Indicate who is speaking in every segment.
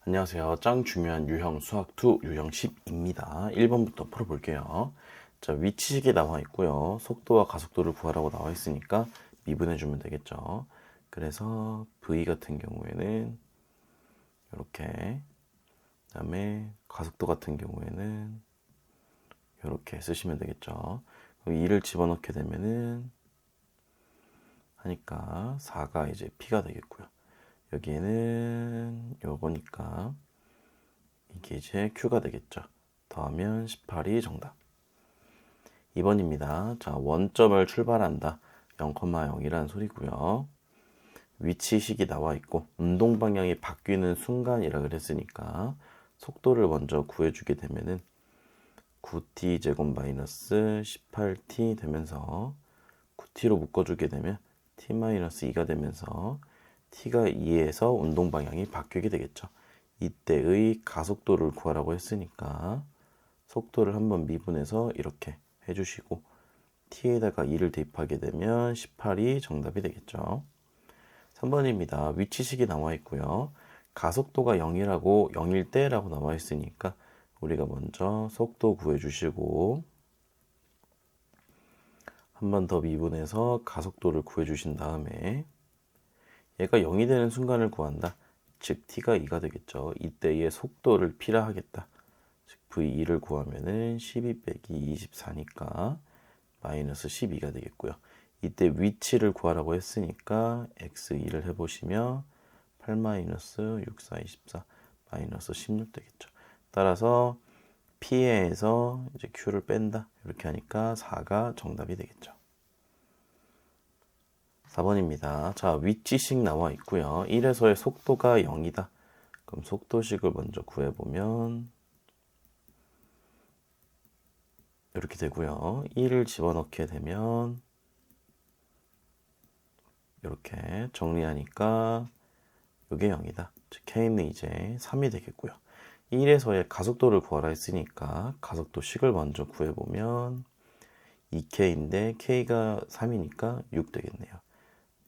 Speaker 1: 안녕하세요. 짱 중요한 유형 수학2 유형 10입니다. 1번부터 풀어볼게요. 자, 위치식이 나와 있고요. 속도와 가속도를 구하라고 나와 있으니까 미분해 주면 되겠죠. 그래서 V 같은 경우에는 이렇게, 그다음에 가속도 같은 경우에는 이렇게 쓰시면 되겠죠. 그럼 2를 집어넣게 되면은 하니까 4가 이제 P가 되겠고요. 여기에는 요거니까 이게 이제 Q가 되겠죠. 더하면 18이 정답. 2번입니다. 자, 원점을 출발한다. 0,0이란 소리고요. 위치식이 나와 있고 운동 방향이 바뀌는 순간이라 그랬으니까 속도를 먼저 구해주게 되면은 9t 제곱 마이너스 18t 되면서 9t로 묶어주게 되면 t 마이너스 2가 되면서 t가 2에서 운동 방향이 바뀌게 되겠죠. 이때의 가속도를 구하라고 했으니까 속도를 한번 미분해서 이렇게 해주시고 t에다가 2를 대입하게 되면 18이 정답이 되겠죠. 3번입니다. 위치식이 나와 있고요. 가속도가 0이라고 0일 때라고 나와 있으니까 우리가 먼저 속도 구해주시고 한 번 더 미분해서 가속도를 구해주신 다음에 얘가 0이 되는 순간을 구한다. 즉 t가 2가 되겠죠. 이때의 속도를 p라 하겠다. 즉 v2를 구하면은 12 빼기 24니까 마이너스 12가 되겠고요. 이때 위치를 구하라고 했으니까 x2를 해보시면 8 마이너스 6, 4, 24 마이너스 16 되겠죠. 따라서 P에서 이제 Q를 뺀다. 이렇게 하니까 4가 정답이 되겠죠. 4번입니다. 자, 위치식 나와 있고요. 1에서의 속도가 0이다. 그럼 속도식을 먼저 구해보면 이렇게 되고요. 1을 집어넣게 되면 이렇게 정리하니까 이게 0이다. 즉 K는 이제 3이 되겠고요. 1에서의 가속도를 구하라 했으니까 가속도식을 먼저 구해보면 2K인데 K가 3이니까 6 되겠네요.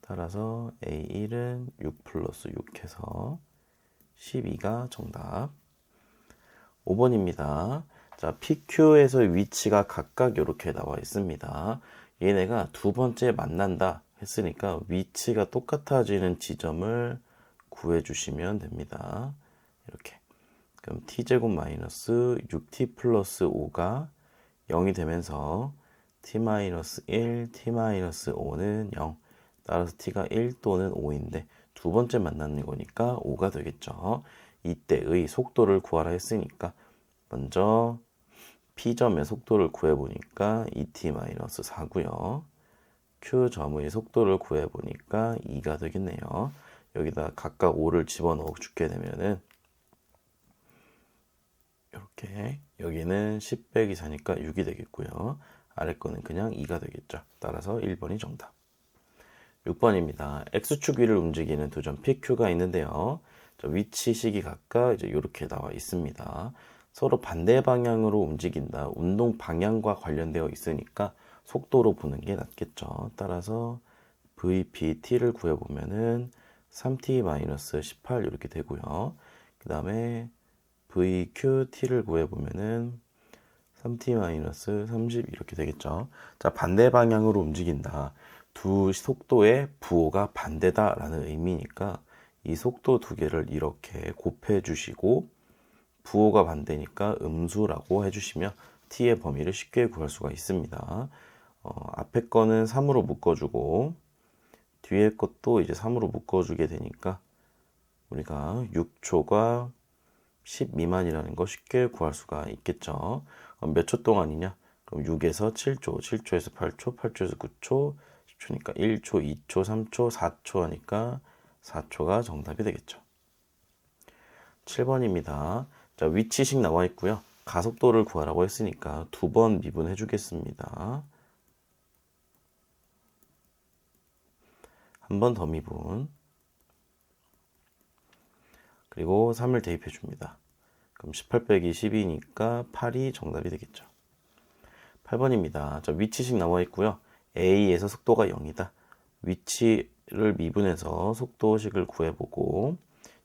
Speaker 1: 따라서 A1은 6 플러스 6 해서 12가 정답. 5번입니다. 자, PQ에서의 위치가 각각 이렇게 나와 있습니다. 얘네가 두 번째 만난다 했으니까 위치가 똑같아지는 지점을 구해주시면 됩니다. 이렇게. 그럼 t제곱 마이너스 6t 플러스 5가 0이 되면서 t 마이너스 1, t 마이너스 5는 0. 따라서 t가 1 또는 5인데 두 번째 만나는 거니까 5가 되겠죠. 이때의 속도를 구하라 했으니까 먼저 P점의 속도를 구해보니까 2t-4고요. Q점의 속도를 구해보니까 2가 되겠네요. 여기다 각각 5를 집어넣어 주게 되면은 이렇게 여기는 10 빼기 4니까 6이 되겠고요. 아래 거는 그냥 2가 되겠죠. 따라서 1번이 정답. 6번입니다. X축 위를 움직이는 두 점 PQ가 있는데요. 위치식이 각각 이제 이렇게 나와 있습니다. 서로 반대 방향으로 움직인다. 운동 방향과 관련되어 있으니까 속도로 보는 게 낫겠죠. 따라서 VPT를 구해보면은 3t-18 이렇게 되고요. 그 다음에 VQT를 구해보면은 3t-30 이렇게 되겠죠. 자, 반대 방향으로 움직인다. 두 속도의 부호가 반대다라는 의미니까 이 속도 두 개를 이렇게 곱해 주시고 부호가 반대니까 음수라고 해주시면 t의 범위를 쉽게 구할 수가 있습니다. 앞에 거는 3으로 묶어주고 뒤에 것도 이제 3으로 묶어주게 되니까 우리가 6초가 10 미만이라는 거 쉽게 구할 수가 있겠죠. 몇 초 동안이냐? 그럼 6에서 7초, 7초에서 8초, 8초에서 9초, 10초니까 1초, 2초, 3초, 4초 하니까 4초가 정답이 되겠죠. 7번입니다. 자, 위치식 나와 있고요. 가속도를 구하라고 했으니까 두 번 미분해 주겠습니다. 한 번 더 미분. 그리고 3을 대입해 줍니다. 그럼 18 빼기 12니까 8이 정답이 되겠죠. 8번입니다. 자, 위치식 나와 있고요. A에서 속도가 0이다. 위치를 미분해서 속도식을 구해보고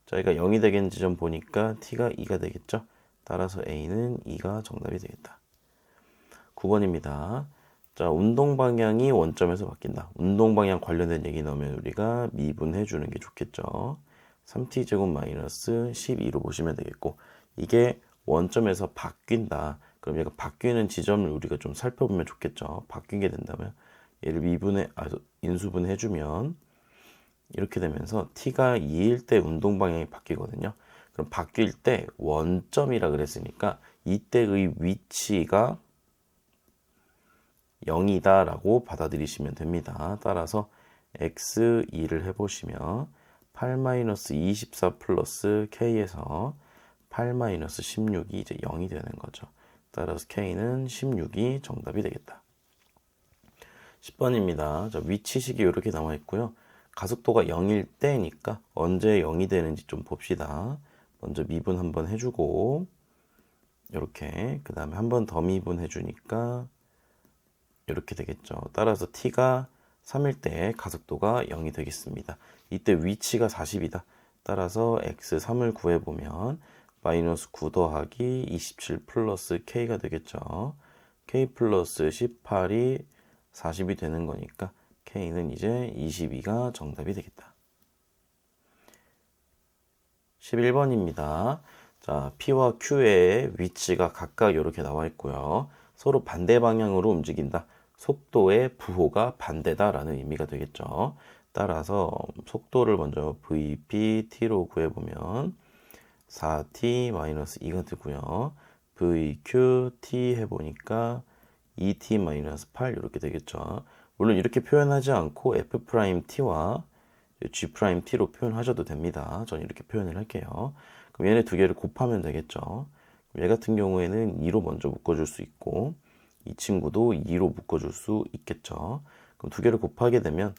Speaker 1: 저희가 0이 되겠는 지점 보니까 t가 2가 되겠죠. 따라서 a는 2가 정답이 되겠다. 9번입니다. 자, 운동 방향이 원점에서 바뀐다. 운동 방향 관련된 얘기 넣으면 우리가 미분해 주는 게 좋겠죠. 3t제곱 마이너스 12로 보시면 되겠고, 이게 원점에서 바뀐다. 그럼 얘가 바뀌는 지점을 우리가 좀 살펴보면 좋겠죠. 바뀌게 된다면 얘를 인수분해 해주면 이렇게 되면서 t가 2일 때 운동 방향이 바뀌거든요. 그럼 바뀔 때 원점이라 그랬으니까 이때의 위치가 0이다 라고 받아들이시면 됩니다. 따라서 x2를 해보시면 8-24 플러스 k에서 8-16이 이제 0이 되는 거죠. 따라서 k는 16이 정답이 되겠다. 10번입니다. 자, 위치식이 이렇게 나와 있고요. 가속도가 0일 때니까 언제 0이 되는지 좀 봅시다. 먼저 미분 한번 해주고 이렇게 그 다음에 한 번 더 미분 해주니까 이렇게 되겠죠. 따라서 t가 3일 때 가속도가 0이 되겠습니다. 이때 위치가 40이다. 따라서 x3을 구해보면 마이너스 9 더하기 27 플러스 k가 되겠죠. k 플러스 18이 40이 되는 거니까 k는 이제 22가 정답이 되겠다. 11번입니다. 자, P와 Q의 위치가 각각 이렇게 나와 있고요. 서로 반대 방향으로 움직인다. 속도의 부호가 반대다라는 의미가 되겠죠. 따라서 속도를 먼저 VPT로 구해보면 4T-2가 되고요. VQT 해보니까 2T-8 이렇게 되겠죠. 물론 이렇게 표현하지 않고 F'T와 G'T로 표현하셔도 됩니다. 저는 이렇게 표현을 할게요. 그럼 얘네 두 개를 곱하면 되겠죠. 얘 같은 경우에는 2로 먼저 묶어줄 수 있고 이 친구도 2로 묶어줄 수 있겠죠. 그럼 두 개를 곱하게 되면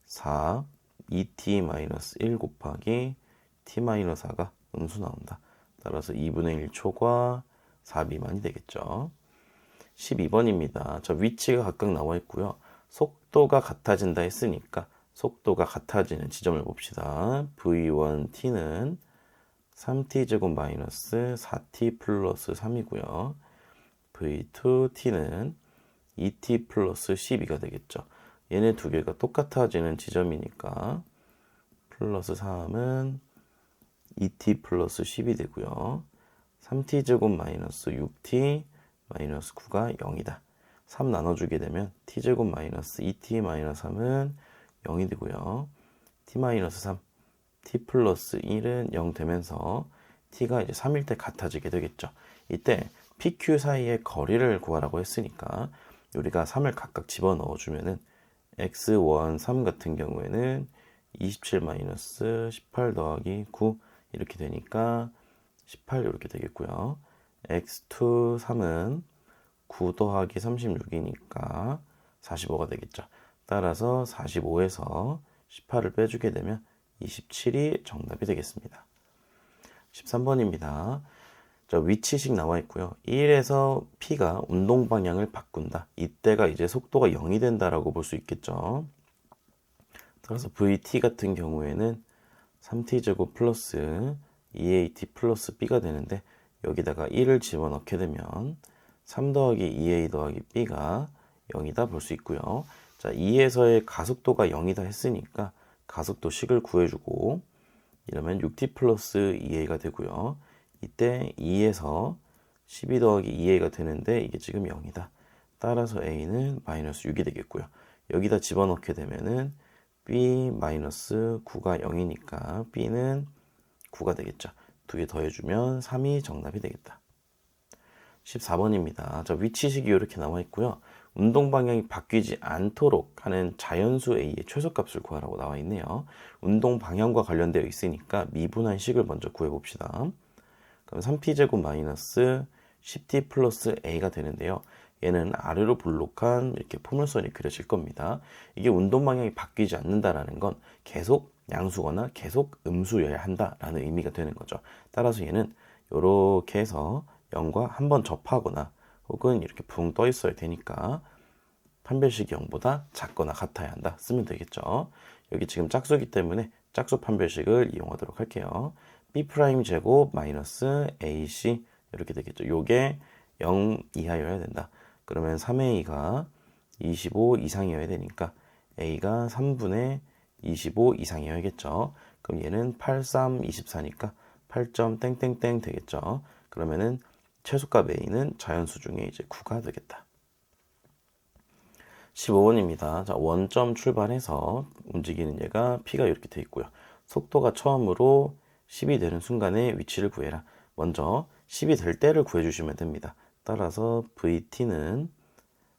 Speaker 1: 4, 2t-1 곱하기 t-4가 음수 나온다. 따라서 2분의 1초과 4미만이 되겠죠. 12번입니다. 저 위치가 각각 나와 있고요. 속도가 같아진다 했으니까 속도가 같아지는 지점을 봅시다. v1t는 3t제곱 마이너스 4t 플러스 3이고요. v2t는 2t 플러스 12가 되겠죠. 얘네 두 개가 똑같아지는 지점이니까 플러스 3은 2t 플러스 10이 되고요. 3t제곱 마이너스 6t 마이너스 9가 0이다. 3 나눠주게 되면 t제곱 마이너스 2t 마이너스 3은 0이 되고요. t 마이너스 3, t 플러스 1은 0 되면서 t가 이제 3일 때 같아지게 되겠죠. 이때 PQ 사이의 거리를 구하라고 했으니까 우리가 3을 각각 집어넣어 주면은 x1, 3 같은 경우에는 27-18 더하기 9 이렇게 되니까 18 이렇게 되겠고요. x2, 3은 9 더하기 36이니까 45가 되겠죠. 따라서 45에서 18을 빼주게 되면 27이 정답이 되겠습니다. 13번입니다. 자, 위치식 나와 있고요. 1에서 P가 운동 방향을 바꾼다. 이때가 이제 속도가 0이 된다라고 볼 수 있겠죠. 따라서 VT 같은 경우에는 3T제곱 플러스 2AT 플러스 B가 되는데 여기다가 1을 집어넣게 되면 3 더하기 2A 더하기 B가 0이다 볼 수 있고요. 자, 2에서의 가속도가 0이다 했으니까 가속도식을 구해주고 이러면 6T 플러스 2A가 되고요. 이때 2에서 12 더하기 2A가 되는데 이게 지금 0이다. 따라서 A는 마이너스 6이 되겠고요. 여기다 집어넣게 되면은 B 마이너스 9가 0이니까 B는 9가 되겠죠. 두 개 더해주면 3이 정답이 되겠다. 14번입니다. 자, 위치식이 이렇게 나와 있고요. 운동 방향이 바뀌지 않도록 하는 자연수 A의 최소값을 구하라고 나와 있네요. 운동 방향과 관련되어 있으니까 미분한 식을 먼저 구해봅시다. 그럼 3t제곱 마이너스 10t 플러스 a가 되는데요. 얘는 아래로 볼록한 이렇게 포물선이 그려질 겁니다. 이게 운동 방향이 바뀌지 않는다라는 건 계속 양수거나 계속 음수여야 한다라는 의미가 되는 거죠. 따라서 얘는 이렇게 해서 0과 한번 접하거나 혹은 이렇게 붕 떠 있어야 되니까 판별식이 0보다 작거나 같아야 한다 쓰면 되겠죠. 여기 지금 짝수기 때문에 짝수 판별식을 이용하도록 할게요. b 프라임 제곱 마이너스 ac 이렇게 되겠죠. 요게 0 이하여야 된다. 그러면 3a가 25 이상이어야 되니까 a가 3분의 25 이상이어야겠죠. 그럼 얘는 8, 3, 24니까 8점 땡땡땡 되겠죠. 그러면은 최소값 a는 자연수 중에 이제 9가 되겠다. 15번입니다. 자, 원점 출발해서 움직이는 얘가 p가 이렇게 돼 있고요. 속도가 처음으로 10이 되는 순간에 위치를 구해라. 먼저 10이 될 때를 구해주시면 됩니다. 따라서 vt는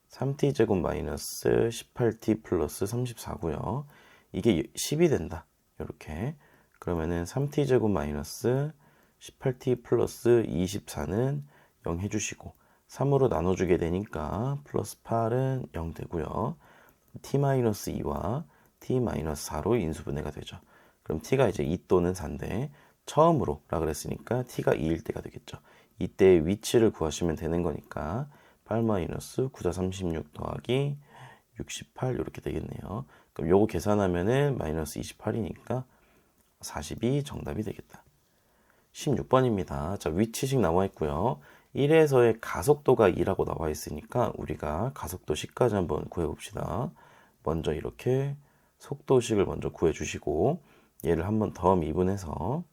Speaker 1: 3t 제곱 마이너스 18t 플러스 34고요. 이게 10이 된다. 이렇게. 그러면은 3t 제곱 마이너스 18t 플러스 24는 0 해주시고 3으로 나눠주게 되니까 플러스 8은 0 되고요. t-2와 t-4로 인수분해가 되죠. 그럼 t가 이제 2 또는 4인데 처음으로 라 그랬으니까 t가 2일 때가 되겠죠. 이때의 위치를 구하시면 되는 거니까 8-9자 36 더하기 68 이렇게 되겠네요. 그럼 요거 계산하면은 마이너스 28이니까 42 정답이 되겠다. 16번입니다. 자, 위치식 나와 있고요. 1에서의 가속도가 2라고 나와 있으니까 우리가 가속도 식까지 한번 구해봅시다. 먼저 이렇게 속도식을 먼저 구해주시고 얘를 한번 더 미분해서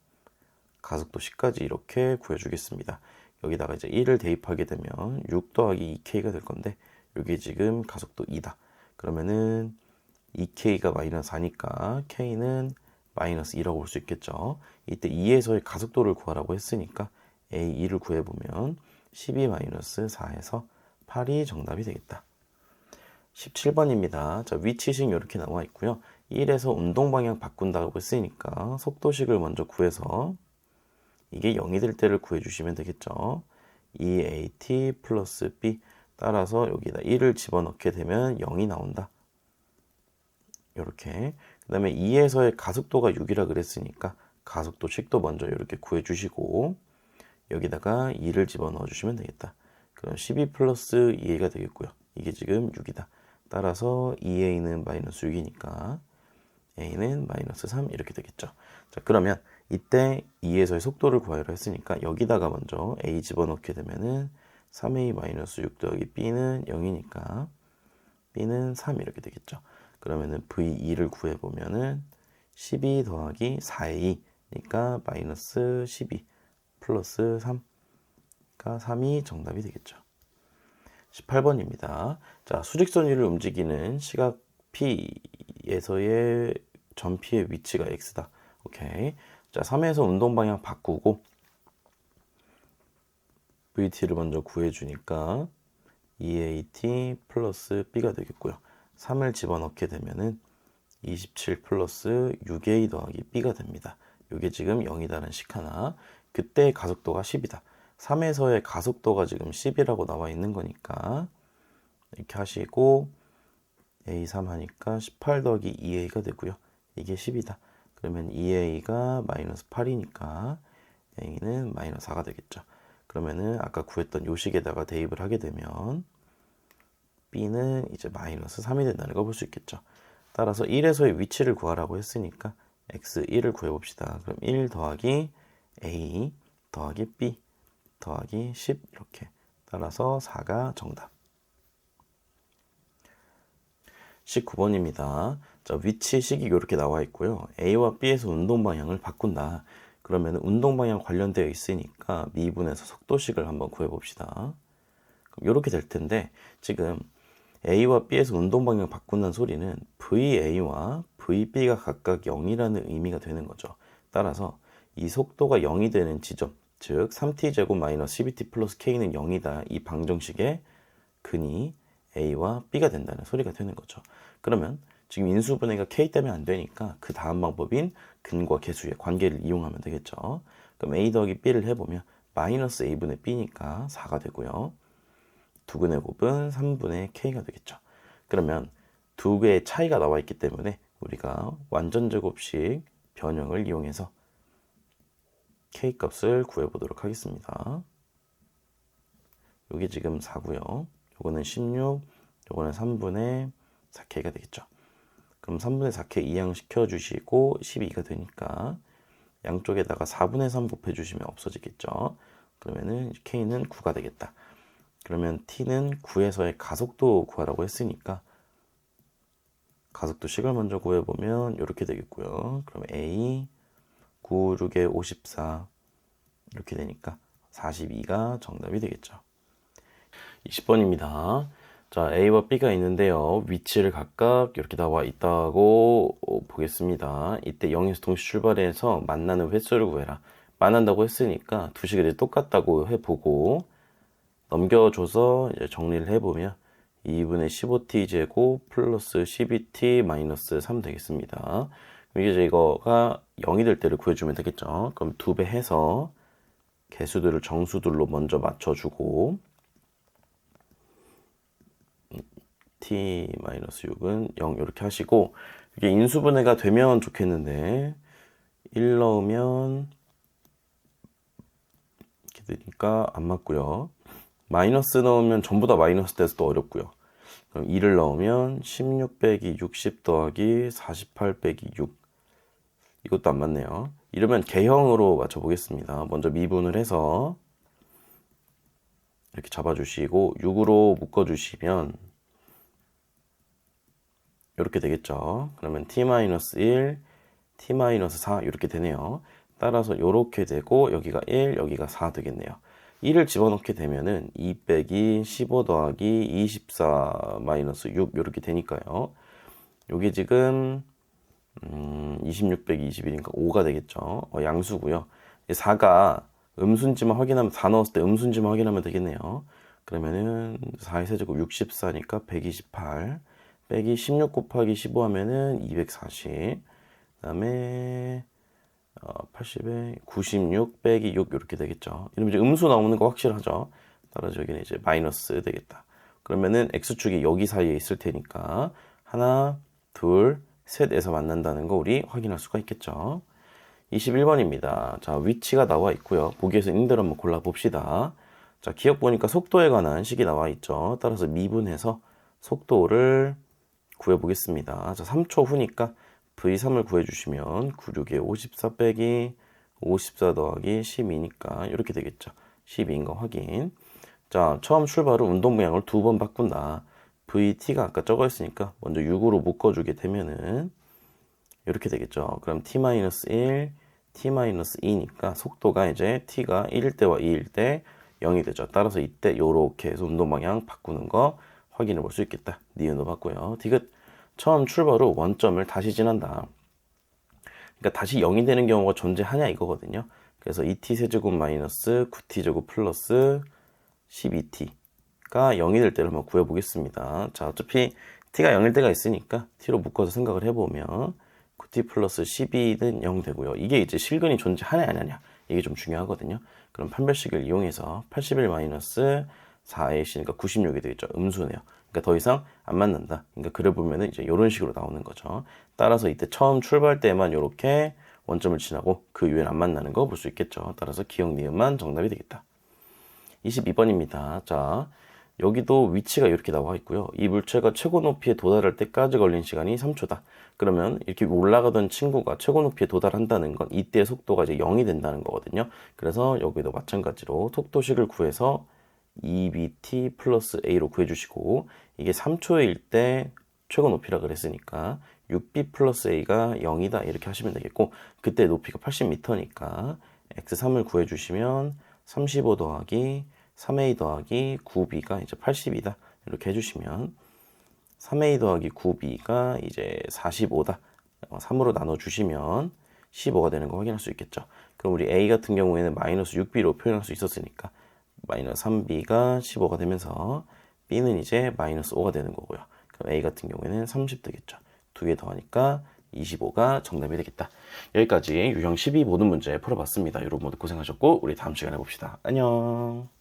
Speaker 1: 가속도 식까지 이렇게 구해주겠습니다. 여기다가 이제 1을 대입하게 되면 6 더하기 2k가 될 건데 이게 지금 가속도 2다. 그러면은 2k가 마이너스 4니까 k는 마이너스 2라고 볼 수 있겠죠. 이때 2에서의 가속도를 구하라고 했으니까 a2를 구해보면 12 마이너스 4에서 8이 정답이 되겠다. 17번입니다. 자, 위치식 이렇게 나와 있고요. 1에서 운동 방향 바꾼다고 했으니까 속도식을 먼저 구해서 이게 0이 될 때를 구해주시면 되겠죠. 2at 플러스 b 따라서 여기다 1을 집어넣게 되면 0이 나온다. 이렇게. 그 다음에 2에서의 가속도가 6이라 그랬으니까 가속도식도 먼저 이렇게 구해주시고 여기다가 2를 집어넣어 주시면 되겠다. 그럼 12 플러스 2a가 되겠고요. 이게 지금 6이다. 따라서 2a는 마이너스 6이니까 a는 마이너스 3 이렇게 되겠죠. 자, 그러면 이때 2에서의 속도를 구하려 했으니까 여기다가 먼저 a 집어넣게 되면은 3a 마이너스 6 더하기 b는 0이니까 b는 3 이렇게 되겠죠. 그러면은 v2를 구해보면은 12 더하기 4a니까 마이너스 12 플러스 3가 3이 정답이 되겠죠. 18번입니다. 자, 수직선 위를 움직이는 시각 P에서의 점 P의 위치가 X다. 오케이. 자, 3에서 운동 방향 바꾸고 VT를 먼저 구해주니까 2AT 플러스 B가 되겠고요. 3을 집어넣게 되면은 27 플러스 6A 더하기 B가 됩니다. 이게 지금 0이다는 식 하나. 그때 가속도가 10이다. 3에서의 가속도가 지금 10이라고 나와 있는 거니까 이렇게 하시고 A3 하니까 18 더하기 2A가 되고요. 이게 10이다. 그러면 2A가 마이너스 8이니까 A는 마이너스 4가 되겠죠. 그러면은 아까 구했던 요식에다가 대입을 하게 되면 B는 이제 마이너스 3이 된다는 걸 볼 수 있겠죠. 따라서 1에서의 위치를 구하라고 했으니까 x1을 구해봅시다. 그럼 1 더하기 a 더하기 b 더하기 10 이렇게 따라서 4가 정답. 19번입니다. 자, 위치식이 이렇게 나와 있고요. A와 B에서 운동 방향을 바꾼다. 그러면 운동 방향 관련되어 있으니까 미분해서 속도식을 한번 구해봅시다. 그럼 이렇게 될 텐데 지금 A와 B에서 운동 방향 바꾼다는 소리는 VA와 VB가 각각 0이라는 의미가 되는 거죠. 따라서 이 속도가 0이 되는 지점, 즉 3t제곱 마이너스 12t 플러스 k는 0이다. 이 방정식의 근이 A와 B가 된다는 소리가 되는 거죠. 그러면 지금 인수분해가 k 때문에 안 되니까 그 다음 방법인 근과 계수의 관계를 이용하면 되겠죠. 그럼 A 더하기 B를 해보면 마이너스 A분의 B니까 4가 되고요. 두근의 곱은 3분의 k가 되겠죠. 그러면 두 개의 차이가 나와 있기 때문에 우리가 완전제곱식 변형을 이용해서 k 값을 구해보도록 하겠습니다. 여기 지금 4고요. 요거는 16, 요거는 3분의 4k가 되겠죠. 그럼 3분의 4k 이항시켜 주시고 12가 되니까 양쪽에다가 4분의 3 곱해 주시면 없어지겠죠. 그러면은 k는 9가 되겠다. 그러면 t는 9에서의 가속도 구하라고 했으니까 가속도식을 먼저 구해보면 이렇게 되겠고요. 그럼 a 9, 6에 54 이렇게 되니까 42가 정답이 되겠죠. 20번입니다. 자, A와 B가 있는데요. 위치를 각각 이렇게 나와 있다고 보겠습니다. 이때 0에서 동시 출발해서 만나는 횟수를 구해라. 만난다고 했으니까 두 식을 똑같다고 해보고 넘겨줘서 이제 정리를 해보면 2분의 15t 제곱 플러스 12t 마이너스 3 되겠습니다. 이제 이거가 0이 될 때를 구해주면 되겠죠. 그럼 2배 해서 개수들을 정수들로 먼저 맞춰주고 t-6은 0 이렇게 하시고 이게 인수분해가 되면 좋겠는데 1 넣으면 이렇게 되니까 안 맞고요. 마이너스 넣으면 전부 다 마이너스 돼서 또 어렵고요. 그럼 2를 넣으면 16 빼기 60 더하기 48 빼기 6 이것도 안 맞네요. 이러면 개형으로 맞춰보겠습니다. 먼저 미분을 해서 이렇게 잡아주시고 6으로 묶어주시면 이렇게 되겠죠. 그러면 t-1, t-4 이렇게 되네요. 따라서 이렇게 되고 여기가 1, 여기가 4 되겠네요. 1을 집어넣게 되면은 2 빼기 15 더하기 24 마이너스 6 이렇게 되니까요. 여기 지금 26 빼기 21이니까 5가 되겠죠. 양수고요. 4가 음수인지만 확인하면 4 넣었을 때 음수인지만 확인하면 되겠네요. 그러면은 4의 세제곱 64니까 128 빼기 16 곱하기 15 하면은 240 그다음에 80에 96 빼기 6 이렇게 되겠죠. 이러면 이제 음수 나오는 거 확실하죠. 따라서 여기는 이제 마이너스 되겠다. 그러면은 x축이 여기 사이에 있을 테니까 하나, 둘, 셋에서 만난다는 거 우리 확인할 수가 있겠죠. 21번입니다. 자, 위치가 나와 있고요. 보기에서 있는 대로 한번 골라봅시다. 자, 기억 보니까 속도에 관한 식이 나와 있죠. 따라서 미분해서 속도를 구해보겠습니다. 자, 3초 후니까 V3을 구해주시면 96에 54 빼기 54 더하기 12니까 이렇게 되겠죠. 12인 거 확인. 자, 처음 출발은 운동 모양을 2번 바꾼다. VT가 아까 적어 있으니까 먼저 6으로 묶어주게 되면은 이렇게 되겠죠. 그럼 T-1, T-2니까 속도가 이제 T가 1일 때와 2일 때 0이 되죠. 따라서 이때 요렇게 해서 운동 방향 바꾸는 거 확인해 볼 수 있겠다. 니은도 봤고요. 디귿 처음 출발 후 원점을 다시 지난다. 그러니까 다시 0이 되는 경우가 존재하냐 이거거든요. 그래서 2t 세제곱 마이너스 9t 제곱 플러스 12t가 0이 될 때를 한번 구해보겠습니다. 자, 어차피 t가 0일 때가 있으니까 t로 묶어서 생각을 해보면 9t 플러스 12는 0 되고요. 이게 이제 실근이 존재하냐 안 하냐 이게 좀 중요하거든요. 그럼 판별식을 이용해서 81 마이너스 4ac니까 96이 되겠죠. 음수네요. 그러니까 더 이상 안 맞는다. 그러니까 그래 보면은 이제 이런 식으로 나오는 거죠. 따라서 이때 처음 출발 때만 이렇게 원점을 지나고 그 이후엔 안 만나는 거 볼 수 있겠죠. 따라서 기억 니은만 정답이 되겠다. 22번입니다. 자, 여기도 위치가 이렇게 나와 있고요. 이 물체가 최고 높이에 도달할 때까지 걸린 시간이 3초다. 그러면 이렇게 올라가던 친구가 최고 높이에 도달한다는 건 이때 속도가 이제 0이 된다는 거거든요. 그래서 여기도 마찬가지로 속도식을 구해서 2bt 플러스 a로 구해주시고 이게 3초일 때 최고 높이라 그랬으니까 6b 플러스 a가 0이다 이렇게 하시면 되겠고 그때 높이가 80m니까 x3을 구해주시면 35 더하기 3a 더하기 9b가 이제 80이다 이렇게 해주시면 3a 더하기 9b가 이제 45다 3으로 나눠주시면 15가 되는 거 확인할 수 있겠죠. 그럼 우리 a 같은 경우에는 마이너스 6b로 표현할 수 있었으니까 마이너스 3b가 15가 되면서 b는 이제 마이너스 5가 되는 거고요. 그럼 a 같은 경우에는 30 되겠죠. 두 개 더하니까 25가 정답이 되겠다. 여기까지 유형 12 모든 문제 풀어봤습니다. 여러분 모두 고생하셨고 우리 다음 시간에 봅시다. 안녕.